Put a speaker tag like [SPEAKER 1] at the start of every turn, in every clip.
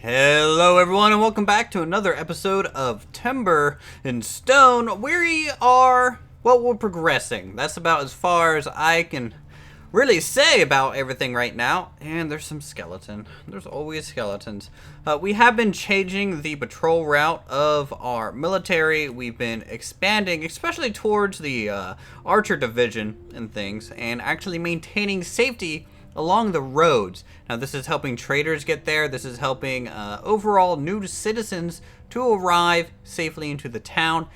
[SPEAKER 1] Hello everyone and welcome back to another episode of Timber and Stone. We're progressing. That's about as far as I can really say about everything right now. And there's some skeleton. There's always skeletons. We have been changing the patrol route of our military. We've been expanding, especially towards the archer division and things, and actually maintaining safety along the roads. Now this is helping traders get there. This is helping overall new citizens to arrive safely into the town.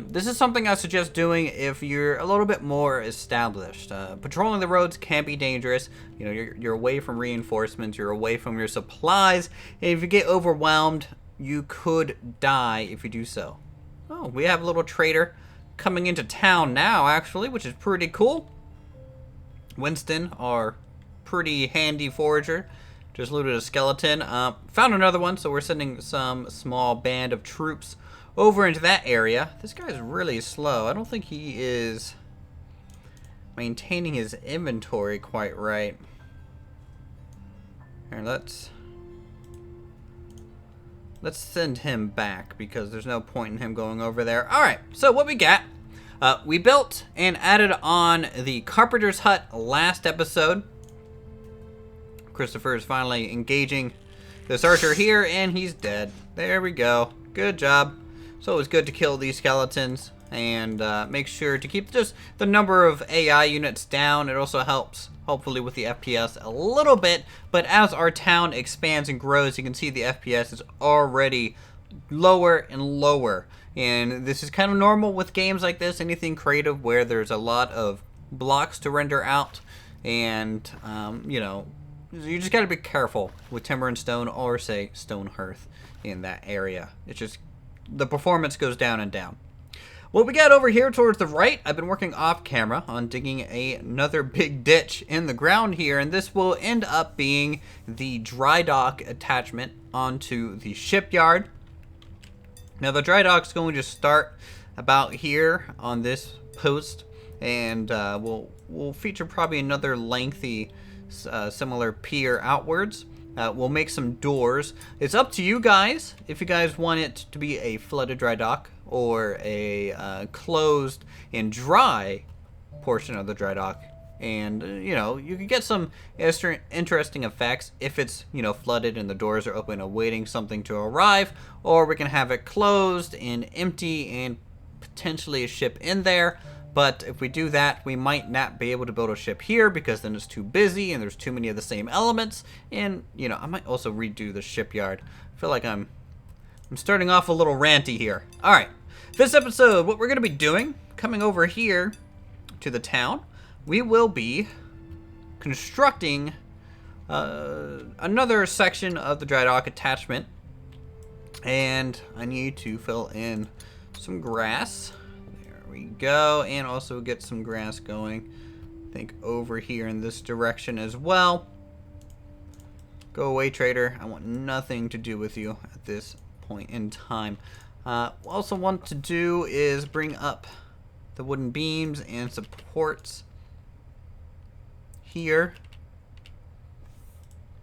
[SPEAKER 1] This is something I suggest doing if you're a little bit more established. Patrolling the roads can be dangerous. You know, you're away from reinforcements, you're away from your supplies, and if you get overwhelmed, you could die if you do so. Oh, we have a little trader coming into town now, actually, which is pretty cool. Winston, our pretty handy forager, just looted a skeleton. Found another one, so we're sending some small band of troops over into that area. This guy's really slow. I don't think he is maintaining his inventory quite right. Here, let's send him back because there's no point in him going over there. Alright, so what we got, we built and added on the carpenter's hut last episode. Christopher is finally engaging this archer here, and he's dead. There we go. Good job. So it's good to kill these skeletons and make sure to keep just the number of AI units down. It also helps, hopefully, with the FPS a little bit. But as our town expands and grows, you can see the FPS is already lower and lower. And this is kind of normal with games like this, anything creative where there's a lot of blocks to render out. And, you know, you just got to be careful with timber and stone, or say stone hearth in that area. It's just the performance goes down and down. What we got over here towards the right, I've been working off camera on digging another big ditch in the ground here, and this will end up being the Drydock attachment onto the shipyard. Now the Drydock's going to start about here on this post, and we'll feature probably another lengthy similar pier outwards. We'll make some doors. It's up to you guys if you guys want it to be a flooded dry dock or a closed and dry portion of the dry dock. And, you know, you can get some interesting effects if it's, you know, flooded and the doors are open awaiting something to arrive. Or we can have it closed and empty and potentially a ship in there. But if we do that, we might not be able to build a ship here because then it's too busy and there's too many of the same elements. And, you know, I might also redo the shipyard. I feel like I'm starting off a little ranty here. All right, this episode, what we're going to be doing, coming over here to the town, we will be constructing another section of the Drydock attachment. And I need to fill in some grass. We go, and also get some grass going, I think, over here in this direction as well. Go away, trader. I want nothing to do with you at this point in time. Also want to do is bring up the wooden beams and supports here.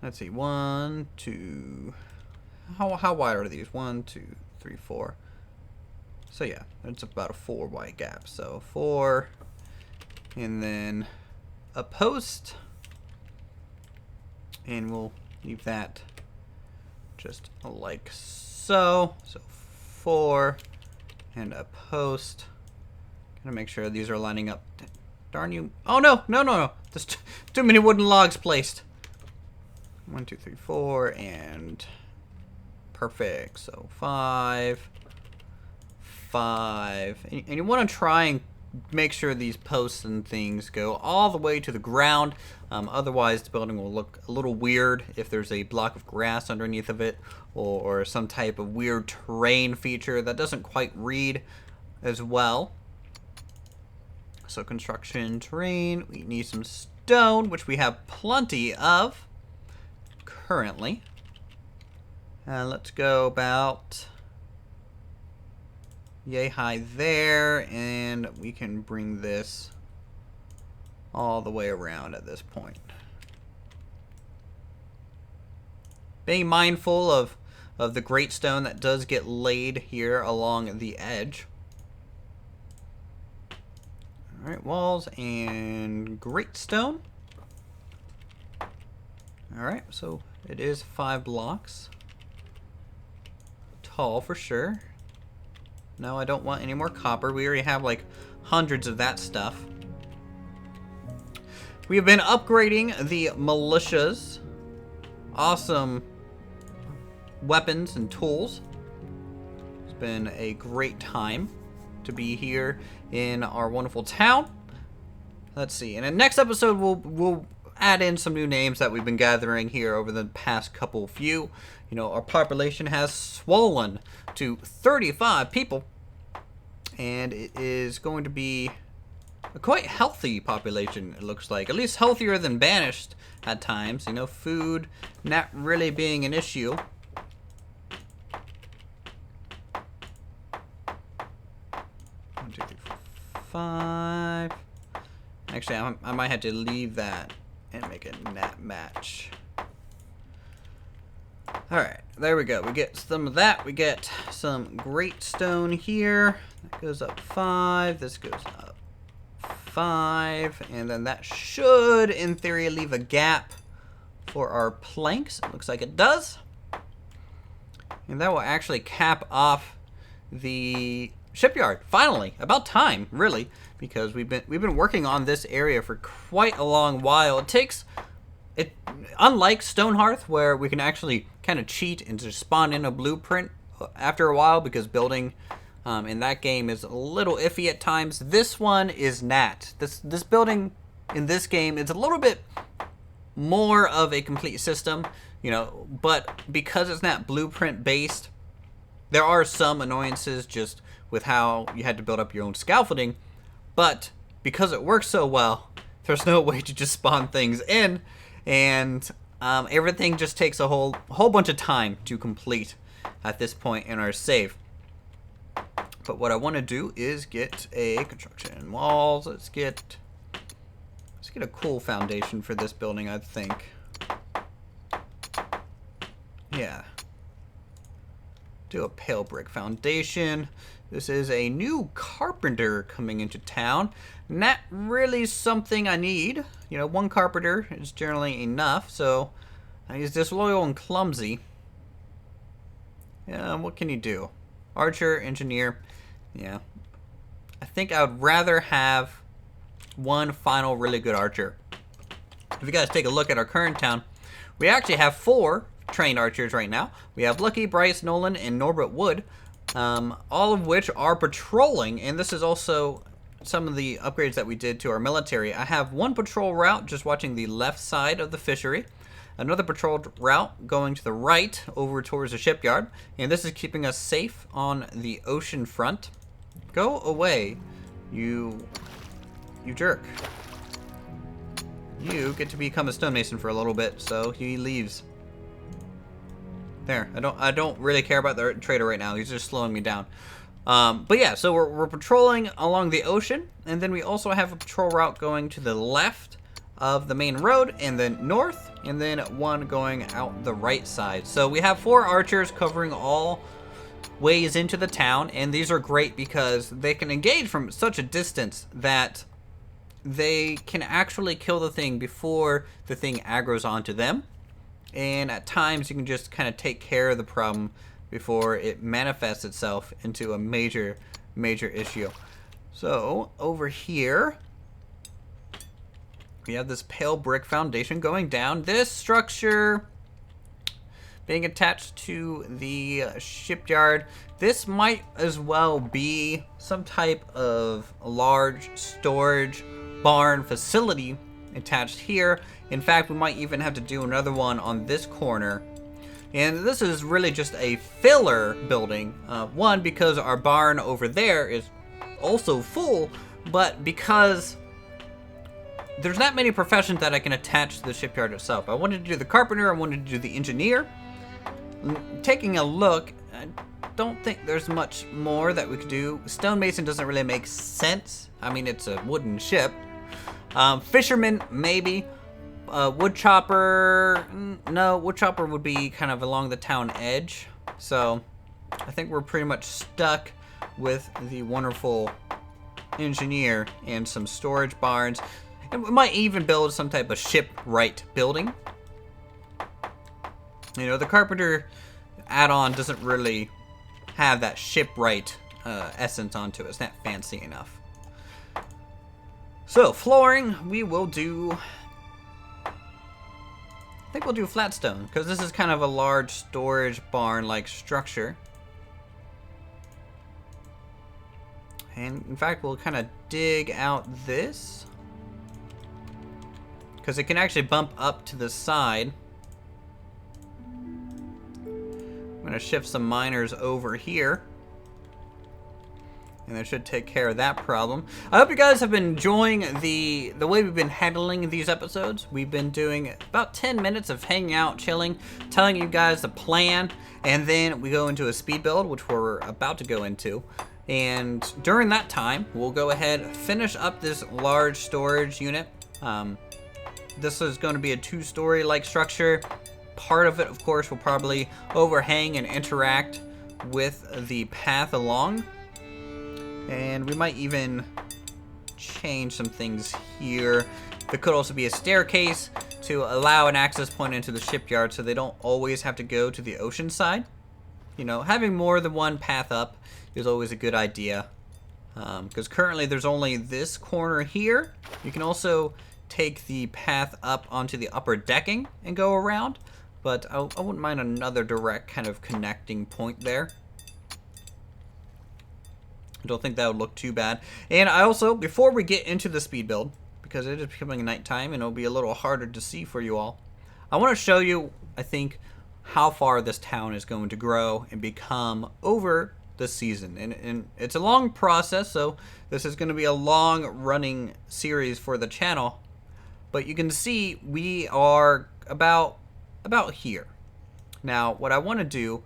[SPEAKER 1] Let's see, 1, 2, how wide are these? 1, 2, 3, 4. So yeah, it's about a 4 wide gap. So 4, and then a post, and we'll leave that just like so. So 4 and a post. Gotta make sure these are lining up. Darn you! Oh no, no, no, no! There's too many wooden logs placed. 1, 2, 3, 4, and perfect. So 5. And you want to try and make sure these posts and things go all the way to the ground. Otherwise, the building will look a little weird if there's a block of grass underneath of it, or some type of weird terrain feature that doesn't quite read as well. So construction terrain, we need some stone, which we have plenty of currently. Let's go about yay high there, and we can bring this all the way around at this point. being mindful of the great stone that does get laid here along the edge. All right, walls and great stone. All right, so it is 5 blocks tall for sure. No, I don't want any more copper. We already have like hundreds of that stuff. We have been upgrading the militias. Awesome weapons and tools. It's been a great time to be here in our wonderful town. Let's see. In the next episode, we'll add in some new names that we've been gathering here over the past couple few. You know, our population has swollen to 35 people, and it is going to be a quite healthy population, it looks like. At least healthier than banished at times. You know, food not really being an issue. 1, 2, 3, 4, 5. Actually, I might have to leave that and make a nat match. Alright, there we go. We get some of that. We get some great stone here. That goes up 5. This goes up 5. And then that should, in theory, leave a gap for our planks. It looks like it does. And that will actually cap off the shipyard. Finally, about time, really, because we've been working on this area for quite a long while. It takes it, unlike Stonehearth, where we can actually kind of cheat and just spawn in a blueprint after a while, because building in that game is a little iffy at times. This one is not. This building in this game is a little bit more of a complete system, you know, but because it's not blueprint based, there are some annoyances just with how you had to build up your own scaffolding, but because it works so well, there's no way to just spawn things in, and everything just takes a whole bunch of time to complete at this point in our save. But what I want to do is get a construction walls. Let's get a cool foundation for this building, I think. Yeah. Do a pale brick foundation. This is a new carpenter coming into town. Not really something I need. You know, 1 carpenter is generally enough, so he's disloyal and clumsy. Yeah, what can you do? Archer, engineer. Yeah. I think I would rather have 1 final really good archer. If you guys take a look at our current town, we actually have 4 trained archers right now. We have Lucky, Bryce, Nolan, and Norbert Wood, all of which are patrolling, and this is also some of the upgrades that we did to our military. I have 1 patrol route just watching the left side of the fishery, another patrol route going to the right over towards the shipyard, and this is keeping us safe on the ocean front. Go away, you jerk. You get to become a stonemason for a little bit, so he leaves. There, I don't really care about the trader right now. He's just slowing me down. But yeah, so we're patrolling along the ocean, and then we also have a patrol route going to the left of the main road, and then north, and then 1 going out the right side. So we have 4 archers covering all ways into the town, and these are great because they can engage from such a distance that they can actually kill the thing before the thing aggroes onto them. And at times you can just kind of take care of the problem before it manifests itself into a major issue. So over here we have this pale brick foundation going down. This structure being attached to the shipyard. This might as well be some type of large storage barn facility attached here. In fact, we might even have to do another one on this corner. And this is really just a filler building. 1, because our barn over there is also full, but because there's not many professions that I can attach to the shipyard itself. I wanted to do the carpenter, I wanted to do the engineer. Taking a look, I don't think there's much more that we could do. Stonemason doesn't really make sense. I mean, it's a wooden ship. Fisherman, maybe. Wood chopper, no, wood chopper would be kind of along the town edge. So I think we're pretty much stuck with the wonderful engineer and some storage barns. And we might even build some type of shipwright building. You know, the carpenter add-on doesn't really have that shipwright essence onto it. It's not fancy enough. So, flooring, we will do... I think we'll do flat stone, because this is kind of a large storage barn-like structure. And, in fact, we'll kind of dig out this. Because it can actually bump up to the side. I'm going to shift some miners over here. And that should take care of that problem. I hope you guys have been enjoying the way we've been handling these episodes. We've been doing about 10 minutes of hanging out, chilling, telling you guys the plan, and then we go into a speed build, which we're about to go into. And during that time, we'll go ahead, finish up this large storage unit. This is going to be a 2-story like structure. Part of it, of course, will probably overhang and interact with the path along. And we might even change some things here. There could also be a staircase to allow an access point into the shipyard so they don't always have to go to the ocean side. You know, having more than one path up is always a good idea. Because currently there's only this corner here. You can also take the path up onto the upper decking and go around. But I wouldn't mind another direct kind of connecting point there. I don't think that would look too bad. And I also, before we get into the speed build, because it is becoming nighttime and it'll be a little harder to see for you all, I want to show you, I think, how far this town is going to grow and become over the season. And it's a long process, so this is going to be a long running series for the channel. But you can see we are about here. Now, what I want to do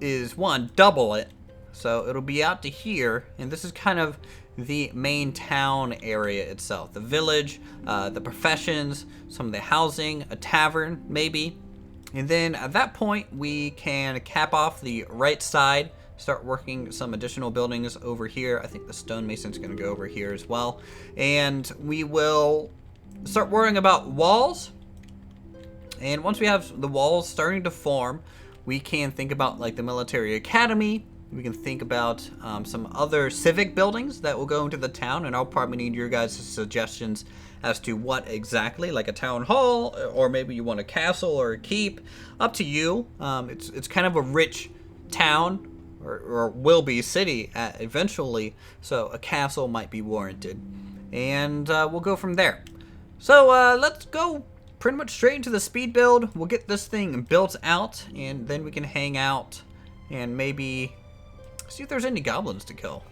[SPEAKER 1] is, one, double it. So it'll be out to here, and this is kind of the main town area itself. The village, the professions, some of the housing, a tavern, maybe. And then at that point, we can cap off the right side, start working some additional buildings over here. I think the stonemason's going to go over here as well. And we will start worrying about walls. And once we have the walls starting to form, we can think about like the military academy. We can think about some other civic buildings that will go into the town, and I'll probably need your guys' suggestions as to what exactly, like a town hall, or maybe you want a castle or a keep. Up to you. It's kind of a rich town, or will be city eventually, so a castle might be warranted. And we'll go from there. So let's go pretty much straight into the speed build. We'll get this thing built out, and then we can hang out and maybe see if there's any goblins to kill.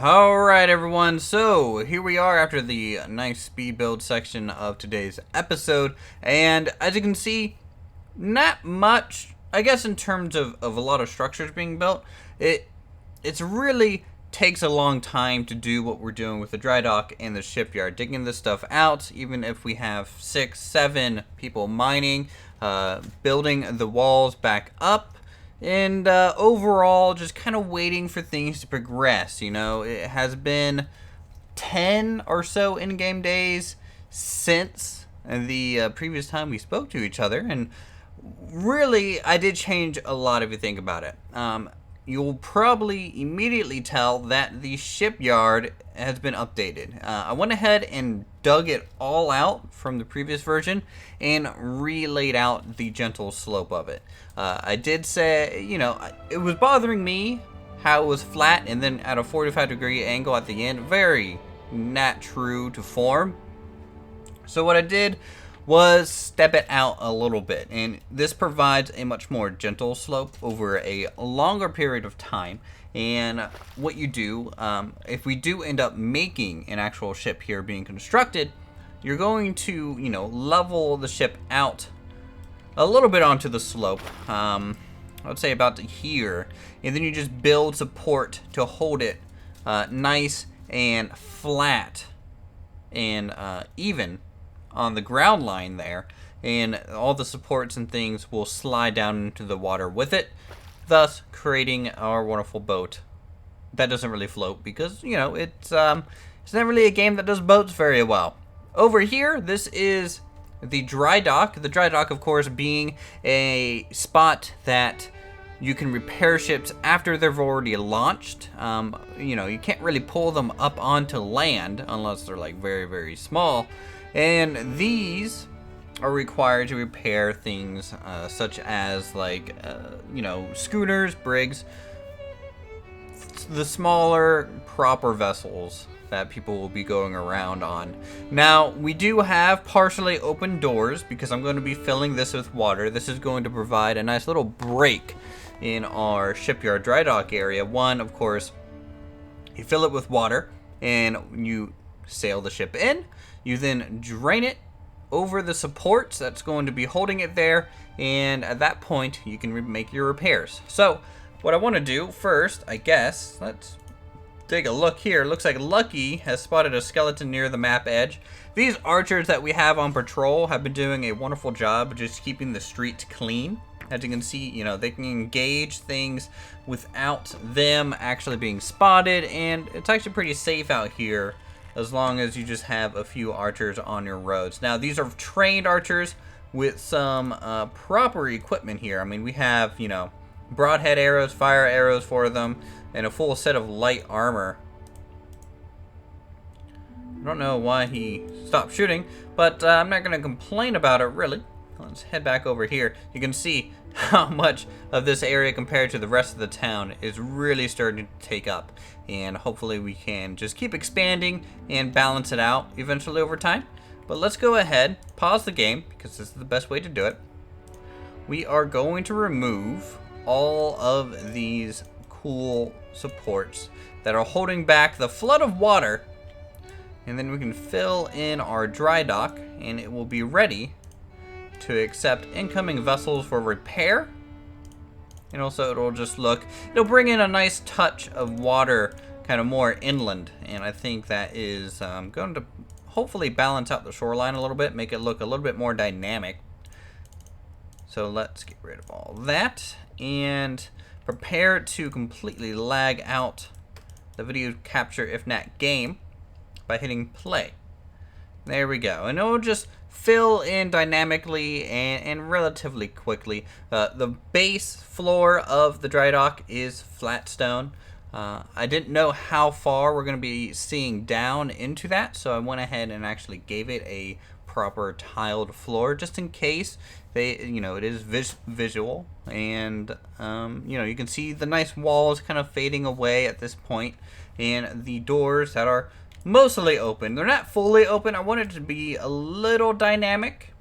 [SPEAKER 1] Alright everyone, so here we are after the nice speed build section of today's episode, and as you can see, not much, I guess, in terms of a lot of structures being built. It's really takes a long time to do what we're doing with the dry dock and the shipyard, digging this stuff out, even if we have 6, 7 people mining, building the walls back up. And overall, just kind of waiting for things to progress. You know, it has been 10 or so in-game days since the previous time we spoke to each other. And really, I did change a lot if you think about it. You'll probably immediately tell that the shipyard has been updated. I went ahead and dug it all out from the previous version and re-laid out the gentle slope of it. I did say, you know, it was bothering me how it was flat and then at a 45-degree angle at the end. Very not true to form. So what I did was step it out a little bit, and this provides a much more gentle slope over a longer period of time. And what you do, if we do end up making an actual ship here being constructed, you're going to, you know, level the ship out a little bit onto the slope, I would say about here, and then you just build support to hold it nice and flat and even on the ground line there, and all the supports and things will slide down into the water with it, thus creating our wonderful boat that doesn't really float because, you know, it's not really a game that does boats very well. Over here, this is the dry dock. The dry dock, of course, being a spot that you can repair ships after they've already launched. You know, you can't really pull them up onto land unless they're like very, very small. And these are required to repair things such as like, you know, schooners, brigs, the smaller proper vessels that people will be going around on. Now, we do have partially open doors because I'm going to be filling this with water. This is going to provide a nice little break in our shipyard dry dock area. One, of course, you fill it with water and you sail the ship in. You then drain it over the supports that's going to be holding it there, and at that point you can make your repairs. So what I want to do first, I guess, let's take a look here. Looks like Lucky has spotted a skeleton near the map edge. These archers that we have on patrol have been doing a wonderful job of just keeping the streets clean. As you can see, you know, they can engage things without them actually being spotted, and it's actually pretty safe out here as long as you just have a few archers on your roads. Now, these are trained archers with some proper equipment here. I mean, we have, you know, broadhead arrows, fire arrows for them, and a full set of light armor. I don't know why he stopped shooting, but I'm not going to complain about it, really. Let's head back over here. You can see how much of this area compared to the rest of the town is really starting to take up. And hopefully we can just keep expanding and balance it out eventually over time. But let's go ahead, pause the game, because this is the best way to do it. We are going to remove all of these cool supports that are holding back the flood of water. And then we can fill in our dry dock, and it will be ready to accept incoming vessels for repair. And also it'll just it'll bring in a nice touch of water kind of more inland, and I think that is going to hopefully balance out the shoreline a little bit, make it look a little bit more dynamic. So let's get rid of all that and prepare to completely lag out the video capture if not game by hitting play. There we go, and it'll just fill in dynamically and relatively quickly. The base floor of the dry dock is flat stone. I didn't know how far we're going to be seeing down into that, so I went ahead and actually gave it a proper tiled floor just in case you know, it is visual, and you know, you can see the nice walls kind of fading away at this point, and the doors that are mostly open. They're not fully open. I want it to be a little dynamic.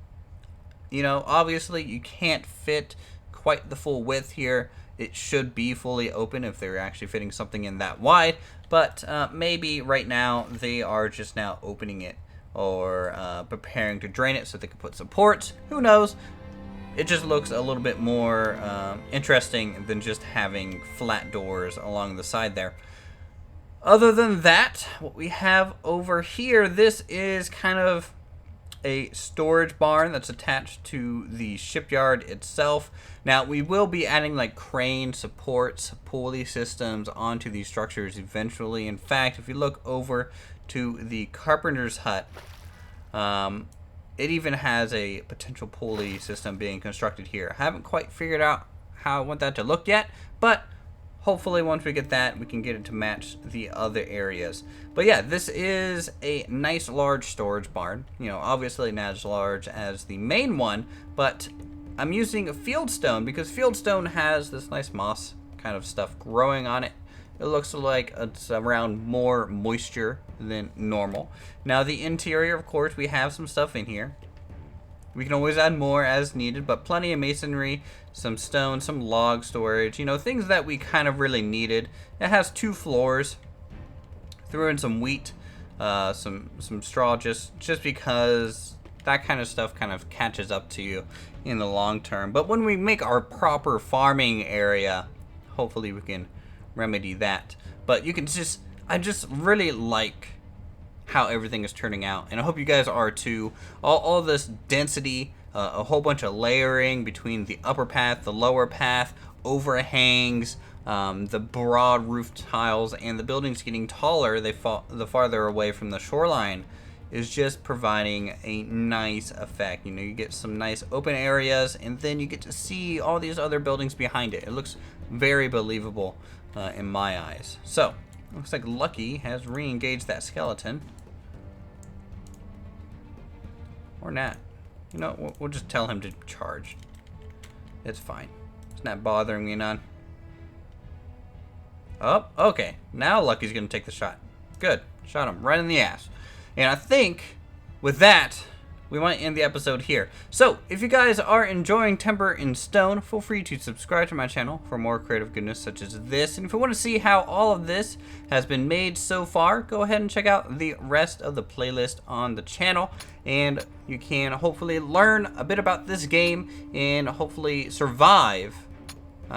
[SPEAKER 1] You know, obviously you can't fit quite the full width here. It should be fully open if they're actually fitting something in that wide, but maybe right now they are just now opening it or preparing to drain it so they can put supports. Who knows? It just looks a little bit more interesting than just having flat doors along the side there. Other than that, what we have over here, this is kind of a storage barn that's attached to the shipyard itself. Now, we will be adding like crane supports, pulley systems onto these structures eventually. In fact, if you look over to the carpenter's hut, it even has a potential pulley system being constructed here. I haven't quite figured out how I want that to look yet, but hopefully once we get that, we can get it to match the other areas. But yeah, this is a nice large storage barn. You know, obviously not as large as the main one, but I'm using a fieldstone because fieldstone has this nice moss kind of stuff growing on it. It looks like it's around more moisture than normal. Now the interior, of course, we have some stuff in here. We can always add more as needed, but plenty of masonry, some stone, some log storage, you know, things that we kind of really needed. It has 2 floors. Threw in some wheat, some straw, just because that kind of stuff kind of catches up to you in the long term. But when we make our proper farming area, hopefully we can remedy that. But you can I just really like how everything is turning out, and I hope you guys are too. All this density, a whole bunch of layering between the upper path, the lower path, overhangs, the broad roof tiles, and the buildings getting taller the farther away from the shoreline is just providing a nice effect. You know, you get some nice open areas, and then you get to see all these other buildings behind it. It looks very believable in my eyes. So, looks like Lucky has re-engaged that skeleton. Or not. You know, we'll just tell him to charge. It's fine. It's not bothering me none. Oh, okay. Now Lucky's gonna take the shot. Good. Shot him right in the ass. And I think with that, we might end the episode here. So, if you guys are enjoying Timber and Stone, feel free to subscribe to my channel for more creative goodness such as this. And if you want to see how all of this has been made so far, go ahead and check out the rest of the playlist on the channel. And you can hopefully learn a bit about this game and hopefully survive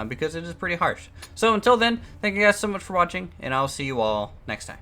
[SPEAKER 1] because it is pretty harsh. So until then, thank you guys so much for watching, and I'll see you all next time.